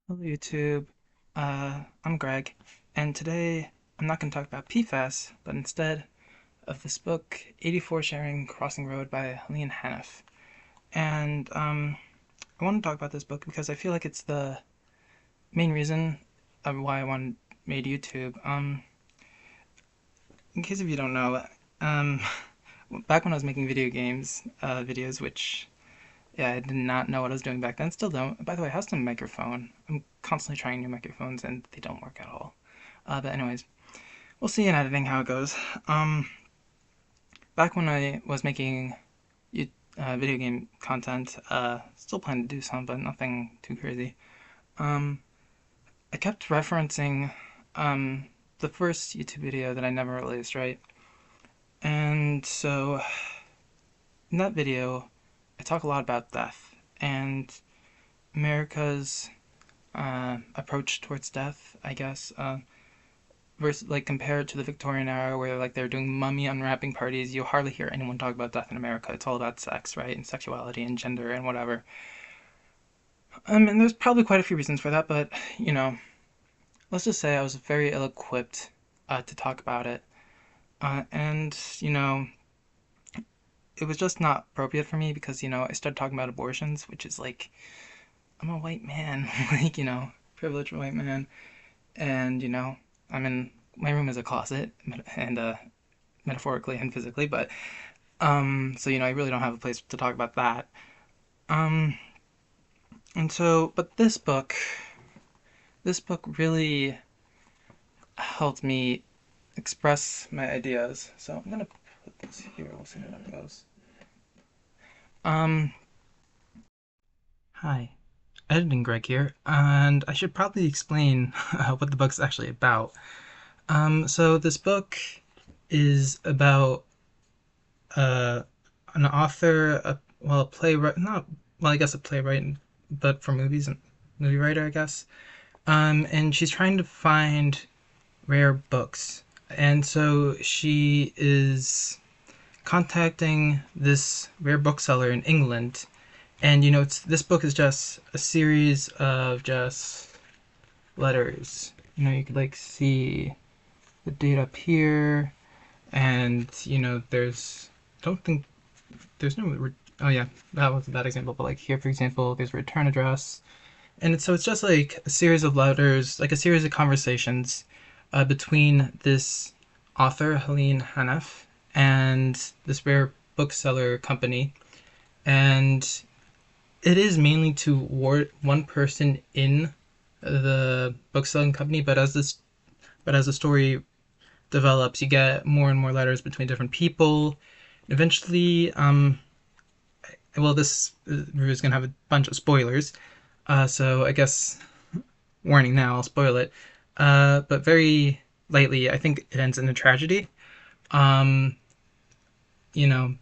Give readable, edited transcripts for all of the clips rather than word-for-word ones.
Hello YouTube, I'm Greg, and today I'm not going to talk about PFAS, but instead of this book, 84 Charing Crossing Road by Liek. And I want to talk about this book because I feel like it's the main reason of why made YouTube. In case if you don't know, um, back when I was making video games videos, which yeah, I did not know what I was doing back then. Still don't. By the way, how's the microphone? I'm constantly trying new microphones and they don't work at all. But anyways, we'll see in editing how it goes. Back when I was making video game content, still planning to do some, but nothing too crazy. Um, I kept referencing the first YouTube video that I never released, right? And so in that video, I talk a lot about death and America's approach towards death, I guess. Versus, like, compared to the Victorian era where like they're doing mummy unwrapping parties, you hardly hear anyone talk about death in America. It's all about sex, right? And sexuality and gender and whatever. And there's probably quite a few reasons for that, but you know, let's just say I was very ill-equipped to talk about it. And you know, it was just not appropriate for me because I started talking about abortions, which is like I'm a white man, like privileged white man, and I'm in my room is a closet, and metaphorically and physically, but so I really don't have a place to talk about that. Um, and so, but this book really helped me express my ideas. So I'm gonna put this here. We'll see how that goes. Um, Hi, editing Greg here, and I should probably explain what the book's actually about. So this book is about uh, an author, a playwright, not, well, I guess a playwright, but for movies, and movie writer, I guess. And she's trying to find rare books. And so she is contacting this rare bookseller in England. And this book is just a series of just letters. You could like see the date up here, and there's don't think there's no oh yeah, that was a bad example, but like here for example there's a return address, and it's just like a series of letters, like a series of conversations between this author Helene Hanif and this rare bookseller company. And it is mainly toward one person in the bookselling company, but as the story develops, you get more and more letters between different people. Eventually, well, this review is gonna have a bunch of spoilers, so I guess warning now, I'll spoil it. But very lightly, I think it ends in a tragedy. Um, you know,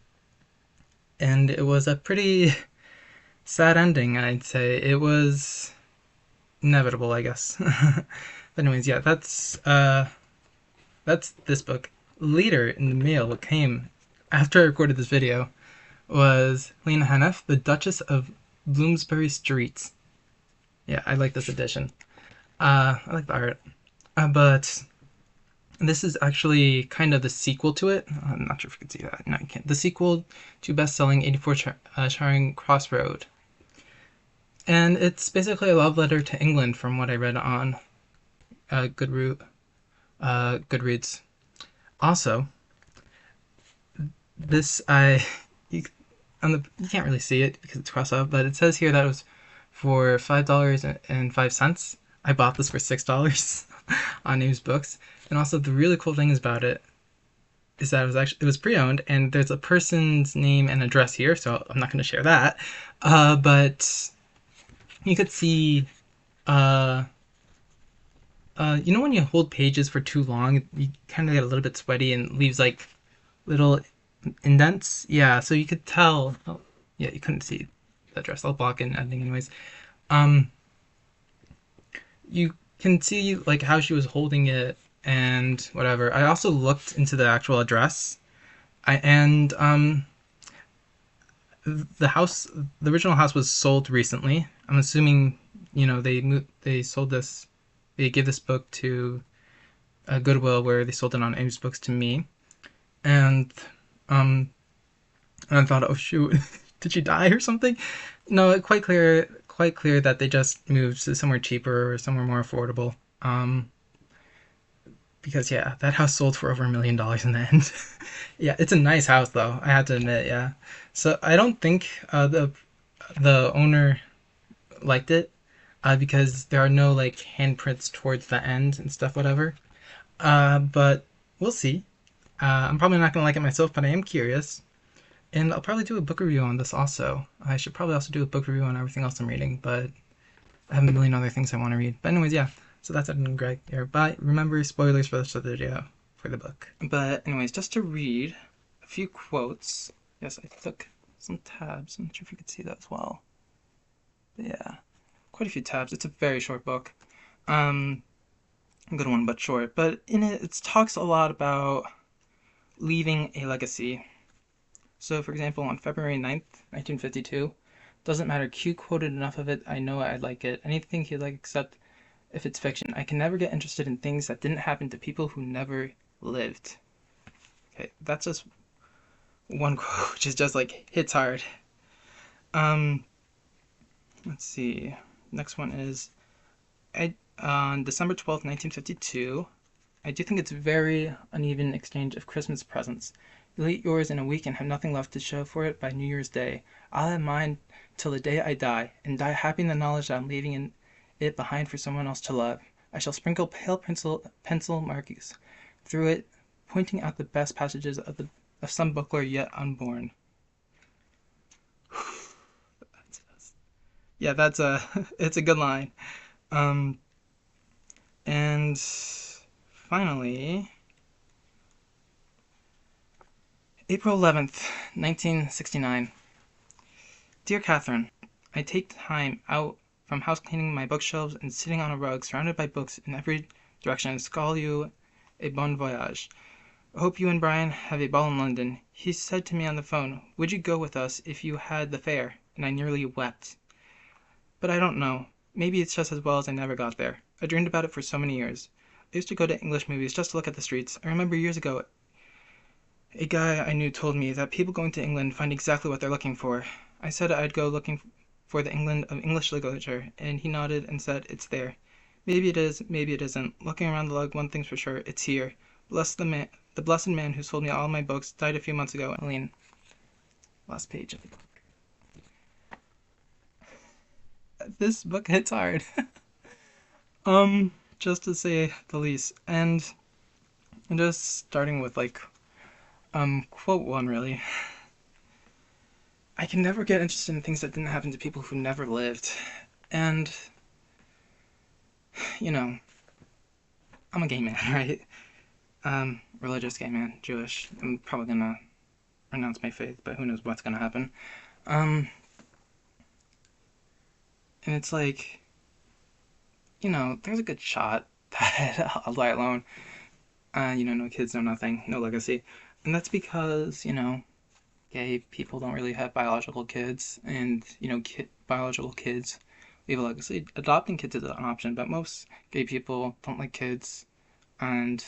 and it was a pretty sad ending, I'd say. It was inevitable, I guess. But anyways, yeah, that's this book. Later in the mail, what came after I recorded this video was Lena Hanif, The Duchess of Bloomsbury Street. Yeah, I like this edition. I like the art. But this is actually kind of the sequel to it. I'm not sure if you can see that. No, you can't. The sequel to best-selling 84 Charing Crossroad. And it's basically a love letter to England from what I read on Goodreads. Also, this you, you can't really see it because it's crossed out, but it says here that it was for $5.05. I bought this for $6 on News Books. And also the really cool thing about it is that it was pre-owned, and there's a person's name and address here, so I'm not going to share that. But you could see when you hold pages for too long, you kind of get a little bit sweaty and leaves like little indents. Yeah, so you could tell. Oh, yeah, you couldn't see the address. I'll block in editing anyways. Um, you can see like how she was holding it and whatever. I also looked into the actual address. And the house, the original house was sold recently. I'm assuming they sold this, they gave this book to Goodwill, where they sold it on Ames Books to me, and um, and I thought, oh shoot, did she die or something? No, quite clear that they just moved to somewhere cheaper or somewhere more affordable. Because yeah, that house sold for over $1 million in the end. Yeah, it's a nice house though, I have to admit. Yeah, so I don't think the owner liked it, because there are no like handprints towards the end and stuff, whatever. But we'll see. I'm probably not gonna like it myself, but I am curious, and I'll probably do a book review on this also. I should probably also do a book review on everything else I'm reading, but I have a million other things I want to read. But anyways, yeah. So that's it, Greg here. But remember, spoilers for the video for the book. But anyways, just to read a few quotes. Yes, I took some tabs. I'm not sure if you could see that as well. But yeah, quite a few tabs. It's a very short book. A good one, but short. But in it, it talks a lot about leaving a legacy. So, for example, on February 9th, 1952, doesn't matter, Q quoted enough of it, I know I'd like it. Anything he'd like except if it's fiction. I can never get interested in things that didn't happen to people who never lived. Okay, that's just one quote, which is just like hits hard. Let's see. Next one is on December 12th, 1952. I do think it's very uneven exchange of Christmas presents. You'll eat yours in a week and have nothing left to show for it by New Year's Day. I'll have mine till the day I die, and die happy in the knowledge that I'm leaving it behind for someone else to love. I shall sprinkle pale pencil markings through it, pointing out the best passages of some bookler yet unborn. Yeah, that's it's a good line. And finally, April 11th, 1969. Dear Catherine, I take time out from house cleaning my bookshelves and sitting on a rug surrounded by books in every direction to call you a bon voyage. I hope you and Brian have a ball in London. He said to me on the phone, would you go with us if you had the fare? And I nearly wept. But I don't know. Maybe it's just as well as I never got there. I dreamed about it for so many years. I used to go to English movies just to look at the streets. I remember years ago, a guy I knew told me that people going to England find exactly what they're looking for. I said I'd go looking for the England of English literature, and he nodded and said, it's there. Maybe it is, maybe it isn't. Looking around the lug, one thing's for sure, it's here. Bless the blessed man who sold me all my books died a few months ago. Eileen. Last page of the book. This book hits hard. Just to say the least. And I'm just starting with like quote one really. I can never get interested in things that didn't happen to people who never lived. And you know, I'm a gay man, right? Religious gay man, Jewish. I'm probably gonna renounce my faith, but who knows what's gonna happen. And it's like, there's a good shot that I'll die alone. No kids, no nothing, no legacy. And that's because, gay people don't really have biological kids, and, biological kids leave a legacy. Adopting kids is an option, but most gay people don't like kids, and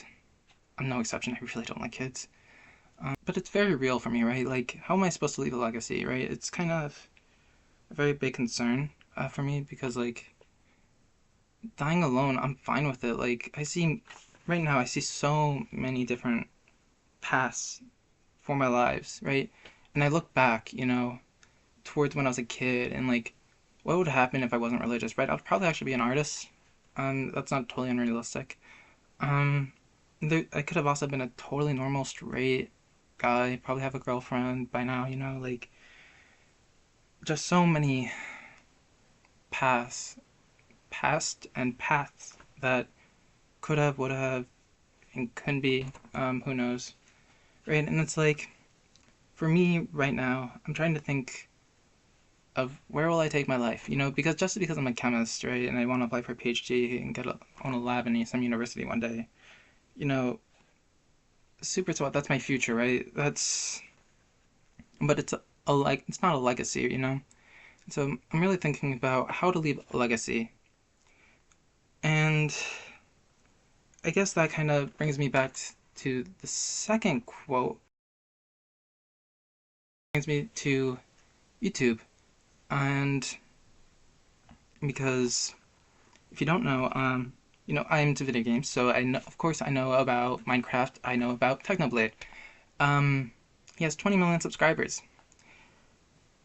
I'm no exception, I really don't like kids. But it's very real for me, right? Like, how am I supposed to leave a legacy, right? It's kind of a very big concern for me, because, like, dying alone, I'm fine with it. Like, right now, I see so many different paths for my lives, right? And I look back, towards when I was a kid, and, like, what would happen if I wasn't religious, right? I'd probably actually be an artist. That's not totally unrealistic. I could have also been a totally normal, straight guy, probably have a girlfriend by now, like, just so many paths, past and paths that could have, would have, and could be, who knows, right? And it's like, for me right now, I'm trying to think of where will I take my life, because just because I'm a chemist, right, and I want to apply for a PhD and own a lab in some university one day, super swell, that's my future, right? But it's it's not a legacy, So I'm really thinking about how to leave a legacy. And I guess that kind of brings me back to the second quote. Brings me to YouTube. And because if you don't know, I'm into video games, so I know, of course, I know about Minecraft. I know about Technoblade. Um, he has 20 million subscribers.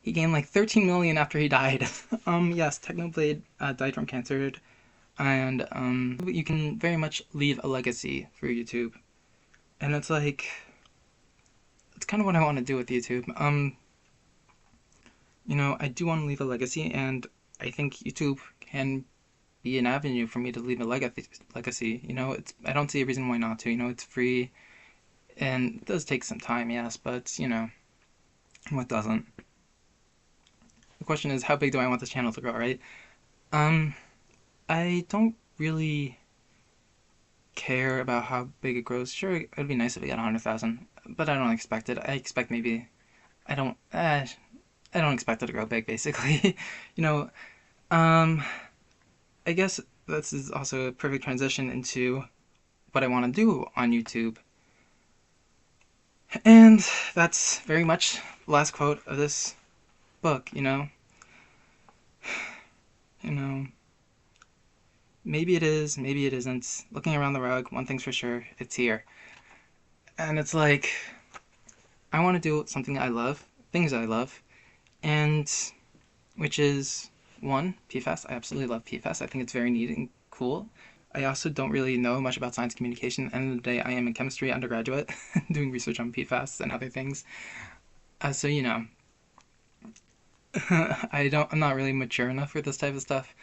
He gained like 13 million after he died. Yes, Technoblade died from cancer, and you can very much leave a legacy through YouTube, and it's like it's kind of what I want to do with YouTube. I do want to leave a legacy, and I think YouTube can be an avenue for me to leave a legacy. I don't see a reason why not to. It's free, and it does take some time, yes, but what doesn't? The question is, how big do I want this channel to grow, right? Um, I don't really care about how big it grows. Sure, it'd be nice if it got 100,000, but I don't expect it. I expect maybe I don't. I don't expect it to grow big, basically. you know. Um, I guess this is also a perfect transition into what I want to do on YouTube. And that's very much the last quote of this book, You know, maybe it is, maybe it isn't. Looking around the rug, one thing's for sure, it's here. And it's like, I want to do something I love, things I love, and which is one, PFAS. I absolutely love PFAS. I think it's very neat and cool. I also don't really know much about science communication. At the end of the day, I am a chemistry undergraduate doing research on PFAS and other things. So I'm not really mature enough for this type of stuff.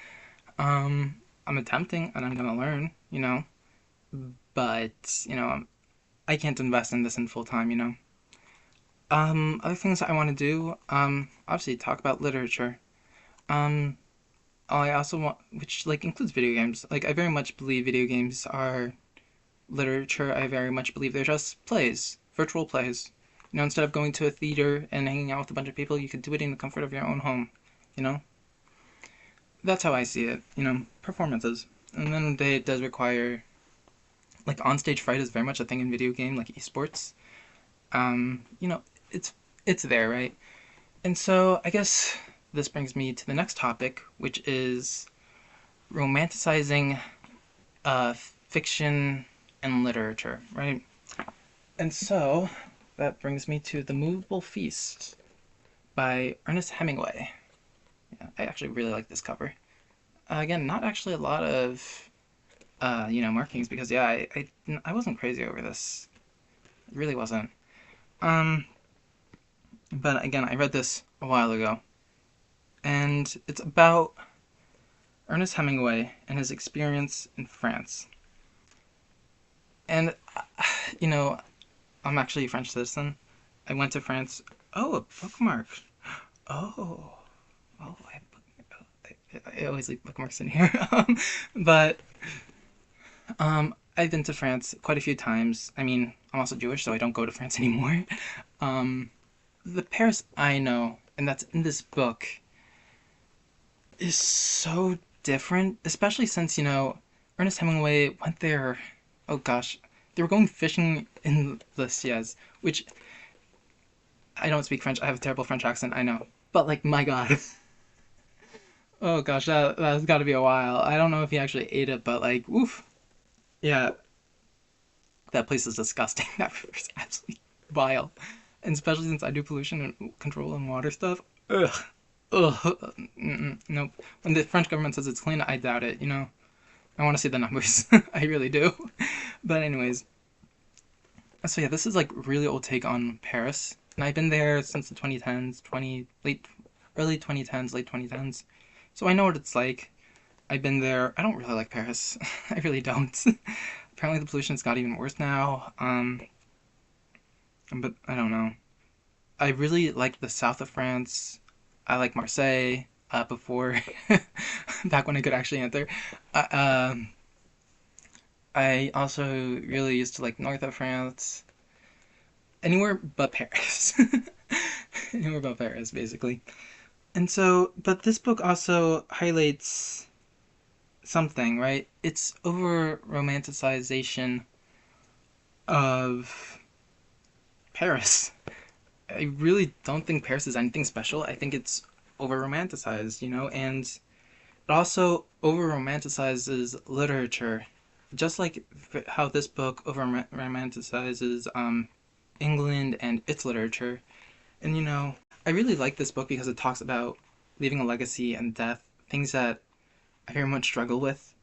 I'm attempting and I'm gonna learn, but I can't invest in this in full time, Other things I want to do, obviously talk about literature. Um, I also want, which like includes video games. Like I very much believe video games are literature. I very much believe they're just plays, virtual plays. Instead of going to a theater and hanging out with a bunch of people, you could do it in the comfort of your own home. You know, that's how I see it. Performances. And then they it does require like onstage fright is very much a thing in video game, like esports. Um, you know, it's it's there, right? And so I guess this brings me to the next topic, which is romanticizing fiction and literature, right? And so that brings me to The Movable Feast by Ernest Hemingway. Yeah, I actually really like this cover. Again, not actually a lot of markings because yeah, I wasn't crazy over this. It really wasn't. Um, but again, I read this a while ago, and it's about Ernest Hemingway and his experience in France. And you know, I'm actually a French citizen. I went to France. Oh, a bookmark. Oh, oh, I always leave bookmarks in here. But I've been to France quite a few times. I mean, I'm also Jewish, so I don't go to France anymore. Um, the Paris I know, and that's in this book, is so different, especially since, Ernest Hemingway went there. Oh gosh, they were going fishing in the Siez, which I don't speak French. I have a terrible French accent, I know. But, like, my god. Oh gosh, that's gotta be a while. I don't know if he actually ate it, but, like, oof. Yeah, that place is disgusting. That river's absolutely vile. And especially since I do pollution and control and water stuff. Ugh. Ugh. Nope. When the French government says it's clean, I doubt it, I want to see the numbers. I really do. But anyways, so yeah, this is like really old take on Paris. And I've been there since the 2010s, early 2010s, late 2010s. So I know what it's like. I've been there. I don't really like Paris. I really don't. Apparently the pollution's got even worse now. But I don't know. I really like the south of France. I like Marseille. Before, back when I could actually enter. Uh, um, I also really used to like north of France. Anywhere but Paris. Anywhere but Paris, basically. And so, but this book also highlights something, right? It's over romanticization of Paris. I really don't think Paris is anything special. I think it's over romanticized, and it also over romanticizes literature. Just like how this book over romanticizes England and its literature. And I really like this book because it talks about leaving a legacy and death, things that I very much struggle with.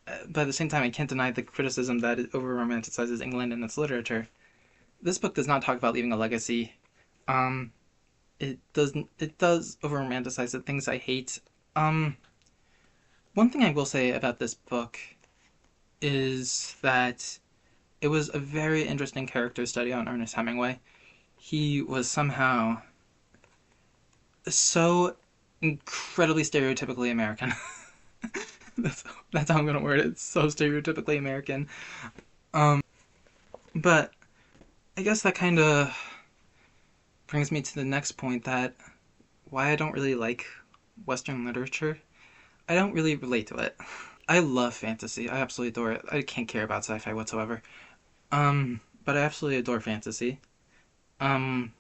But at the same time, I can't deny the criticism that it over romanticizes England and its literature. This book does not talk about leaving a legacy. Um, it doesn't. It does over romanticize the things I hate. Um, One thing I will say about this book is that it was a very interesting character study on Ernest Hemingway. He was somehow so incredibly stereotypically American. that's, that's how I'm gonna word it. It's so stereotypically American. Um, but I guess that kind of brings me to the next point, that why I don't really like Western literature. I don't really relate to it. I love fantasy. I absolutely adore it. I can't care about sci-fi whatsoever. But I absolutely adore fantasy. Um,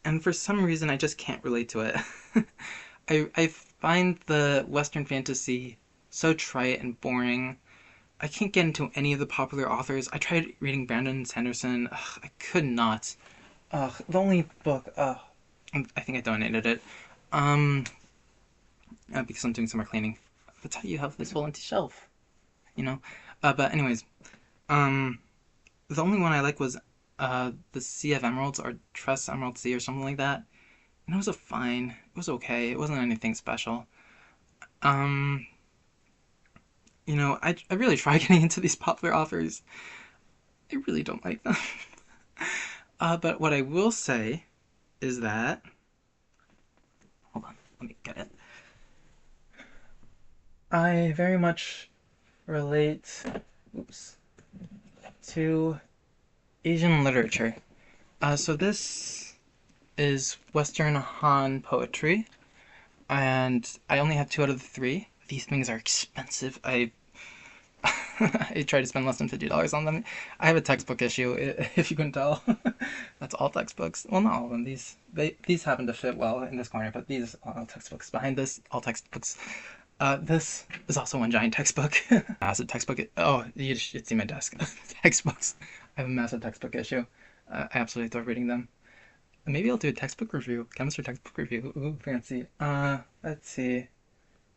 and for some reason, I just can't relate to it. I find the Western fantasy so trite and boring. I can't get into any of the popular authors. I tried reading Brandon Sanderson. Ugh, I could not. The only book. I think I donated it. Um, because I'm doing summer cleaning. That's how you have this whole empty shelf, you know. But anyways, um, the only one I like was the Sea of Emeralds, or Tress Emerald Sea or something like that. And it was a fine. It was okay. It wasn't anything special. Um, I really try getting into these popular authors. I really don't like them. But what I will say is that, hold on, let me get it. I very much relate, oops, to Asian literature. So this is Western Han poetry, and I only have two out of the three. These things are expensive. I try to spend less than $50 on them. I have a textbook issue, if you can tell. That's all textbooks. Well, not all of them. These happen to fit well in this corner, but these are all textbooks. Behind this, all textbooks. This is also one giant textbook. Massive textbook. Oh, you should see my desk. Textbooks. I have a massive textbook issue. I absolutely adore reading them. Maybe I'll do a textbook review. Chemistry textbook review. Ooh, fancy. Let's see.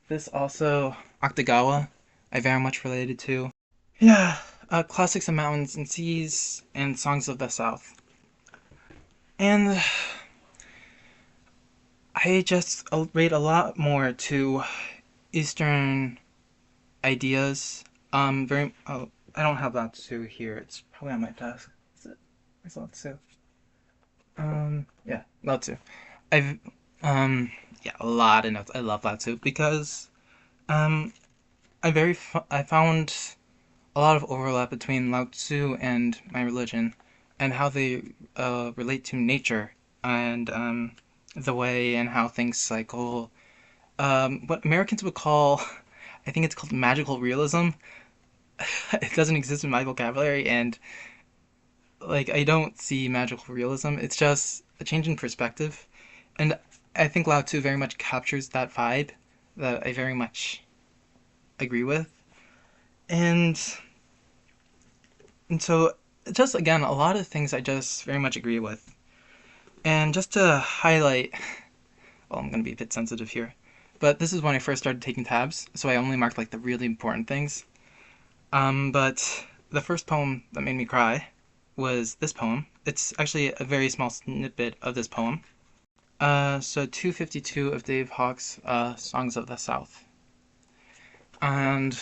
This also, Octagawa, I very much related to. Yeah, classics of mountains and seas and songs of the South. And I just relate a lot more to Eastern ideas. Very. Oh, I don't have that too here. It's probably on my desk. Is it? Where's Lao Tzu? Yeah, Lao Tzu. I've, yeah, a lot of notes. I love Lao Tzu because, um, I found a lot of overlap between Lao Tzu and my religion, and how they relate to nature, and the way and how things cycle. What Americans would call, I think it's called magical realism. It doesn't exist in my vocabulary, and like I don't see magical realism. It's just a change in perspective, and I think Lao Tzu very much captures that vibe that I very much agree with, and so just again a lot of things I just very much agree with. And just to highlight, well, I'm gonna be a bit sensitive here, but this is when I first started taking tabs, so I only marked like the really important things. But the first poem that made me cry was this poem. It's actually a very small snippet of this poem. So 252 of Dave Hawkes' Songs of the South. And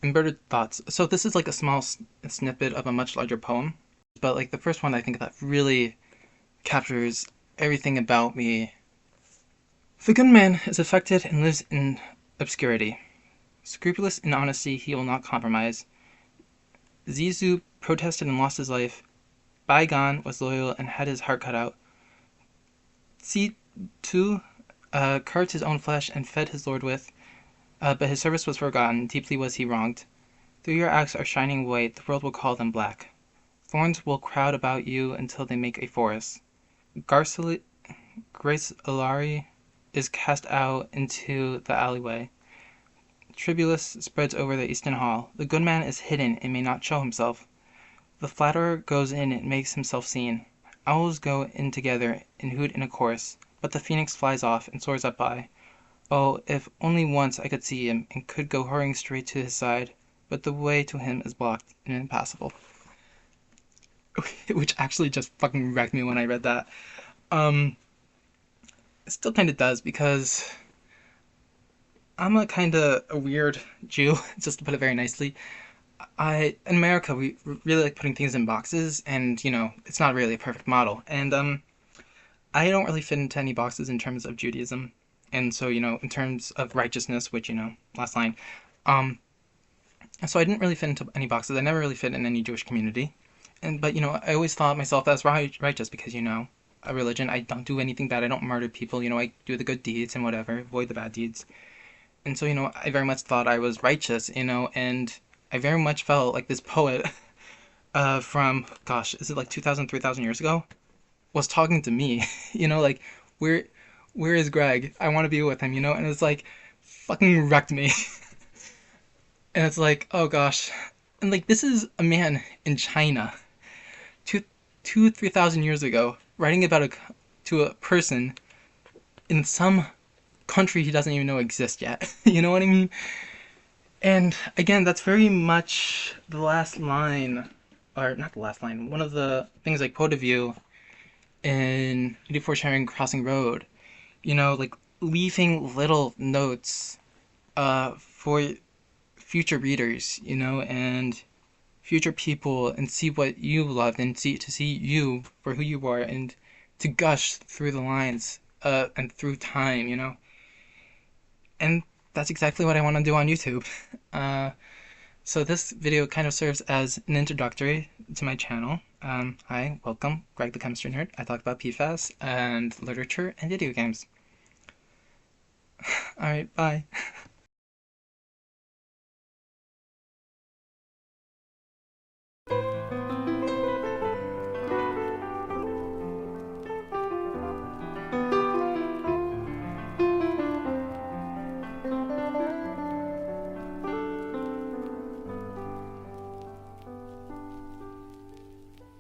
Inverted Thoughts. So this is like a small snippet of a much larger poem. But like the first one I think that really captures everything about me. The good man is affected and lives in obscurity. Scrupulous in honesty, he will not compromise. Zizou protested and lost his life. Bygone was loyal and had his heart cut out. Si Tu carved his own flesh and fed his lord with, but his service was forgotten, deeply was he wronged. Though your acts are shining white, the world will call them black. Thorns will crowd about you until they make a forest. Garcili- Grace Ilari is cast out into the alleyway. Tribulus spreads over the eastern hall. The good man is hidden and may not show himself. The flatterer goes in and makes himself seen. Owls go in together and hoot in a chorus, but the phoenix flies off and soars up high. Oh, if only once I could see him and could go hurrying straight to his side, but the way to him is blocked and impassable. Which actually just fucking wrecked me when I read that. It still kind of does, because I'm a kind of a weird Jew, just to put it very nicely. In America, we really like putting things in boxes, and, it's not really a perfect model. And, I don't really fit into any boxes in terms of Judaism. And so, in terms of righteousness, which, last line. So I didn't really fit into any boxes. I never really fit in any Jewish community. But, I always thought myself as righteous because, a religion. I don't do anything bad. I don't murder people. I do the good deeds and whatever, avoid the bad deeds. And so, I very much thought I was righteous, and I very much felt like this poet from, gosh, is it like 2,000, 3,000 years ago? Was talking to me, like, where is Greg? I want to be with him, and it's like, fucking wrecked me. And it's like, oh gosh. And like, this is a man in China, 3,000 years ago, writing about to a person in some country he doesn't even know exists yet. You know what I mean? And again, that's very much the last line, or not the last line, one of the things I quote of you in 84 Charing Crossing Road. Like leaving little notes for future readers, and future people, and see what you loved, and to see you for who you are, and to gush through the lines and through time, and that's exactly what I want to do on YouTube. So this video kind of serves as an introductory to my channel. Hi, welcome, Greg the Chemistry Nerd. I talk about PFAS and literature and video games. Alright, bye.